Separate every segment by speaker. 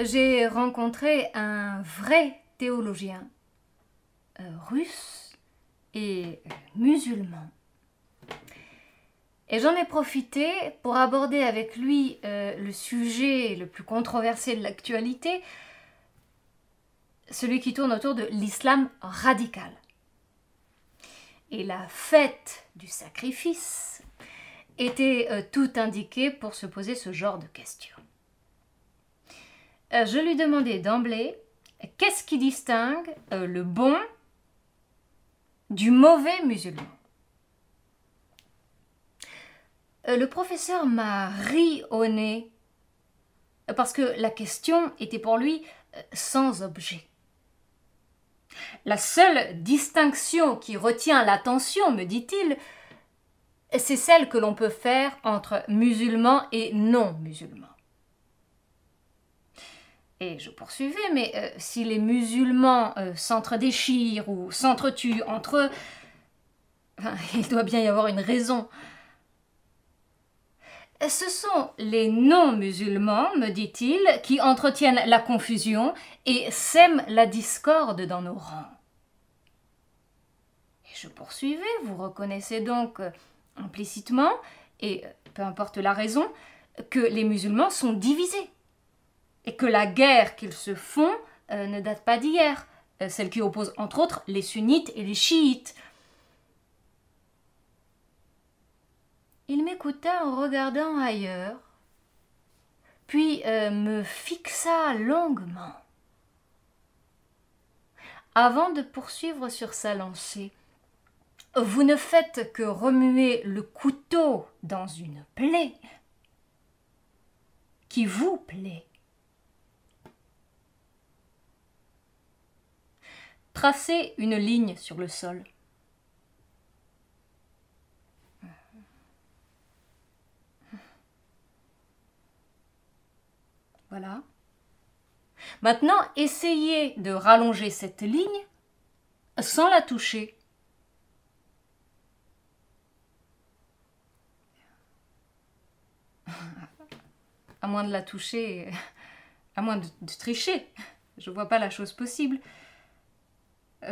Speaker 1: J'ai rencontré un vrai théologien, russe et musulman. Et j'en ai profité pour aborder avec lui le sujet le plus controversé de l'actualité, celui qui tourne autour de l'islam radical. Et la fête du sacrifice était tout indiquée pour se poser ce genre de questions. Je lui demandais d'emblée qu'est-ce qui distingue le bon du mauvais musulman. Le professeur m'a ri au nez parce que la question était pour lui sans objet. La seule distinction qui retient l'attention, me dit-il, c'est celle que l'on peut faire entre musulmans et non-musulmans. Et je poursuivais, mais si les musulmans s'entre-déchirent ou s'entretuent entre eux, il doit bien y avoir une raison. Ce sont les non-musulmans, me dit-il, qui entretiennent la confusion et sèment la discorde dans nos rangs. Et je poursuivais, vous reconnaissez donc implicitement, et peu importe la raison, que les musulmans sont divisés. Et que la guerre qu'ils se font ne date pas d'hier, celle qui oppose entre autres les sunnites et les chiites. Il m'écouta en regardant ailleurs, puis me fixa longuement. Avant de poursuivre sur sa lancée, « Vous ne faites que remuer le couteau dans une plaie qui vous plaît. Tracez une ligne sur le sol. Voilà. Maintenant, essayez de rallonger cette ligne sans la toucher. À moins de la toucher, à moins de tricher. Je ne vois pas la chose possible.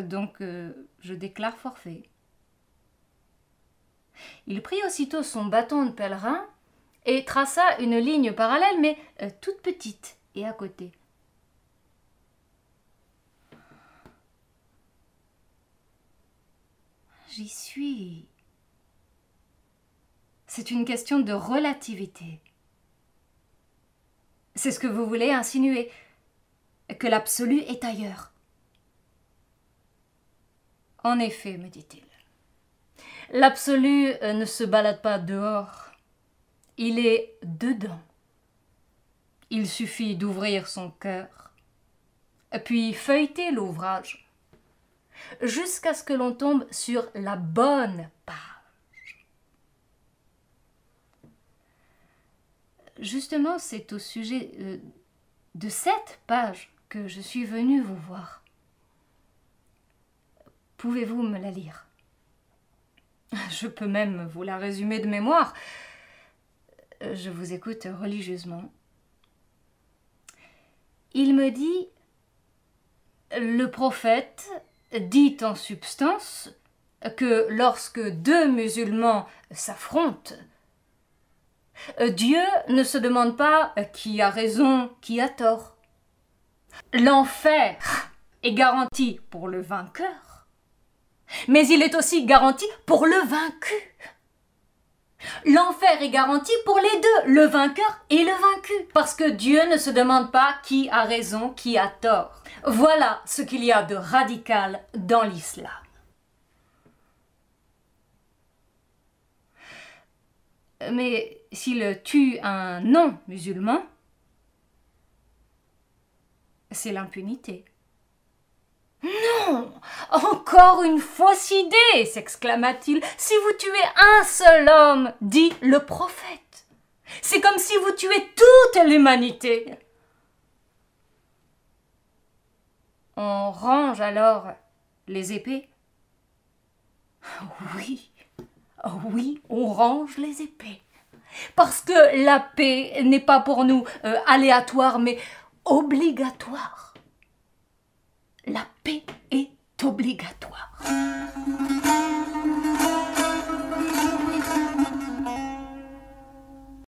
Speaker 1: Donc, je déclare forfait. Il prit aussitôt son bâton de pèlerin et traça une ligne parallèle, mais toute petite et à côté. J'y suis. C'est une question de relativité. C'est ce que vous voulez insinuer, que l'absolu est ailleurs. En effet, me dit-il, l'absolu ne se balade pas dehors, il est dedans. Il suffit d'ouvrir son cœur, puis feuilleter l'ouvrage, jusqu'à ce que l'on tombe sur la bonne page. Justement, c'est au sujet de cette page que je suis venue vous voir. Pouvez-vous me la lire? Je peux même vous la résumer de mémoire. Je vous écoute religieusement. Il me dit, le prophète dit en substance que lorsque deux musulmans s'affrontent, Dieu ne se demande pas qui a raison, qui a tort. L'enfer est garanti pour le vainqueur, mais il est aussi garanti pour le vaincu. L'enfer est garanti pour les deux, le vainqueur et le vaincu, parce que Dieu ne se demande pas qui a raison, qui a tort. Voilà ce qu'il y a de radical dans l'islam. Mais s'il tue un non-musulman, c'est l'impunité. Non, encore une fausse idée, s'exclama-t-il. Si vous tuez un seul homme, dit le prophète, c'est comme si vous tuez toute l'humanité. On range alors les épées? Oui, Oh oui, on range les épées. Parce que la paix n'est pas pour nous aléatoire, mais obligatoire. La paix est obligatoire.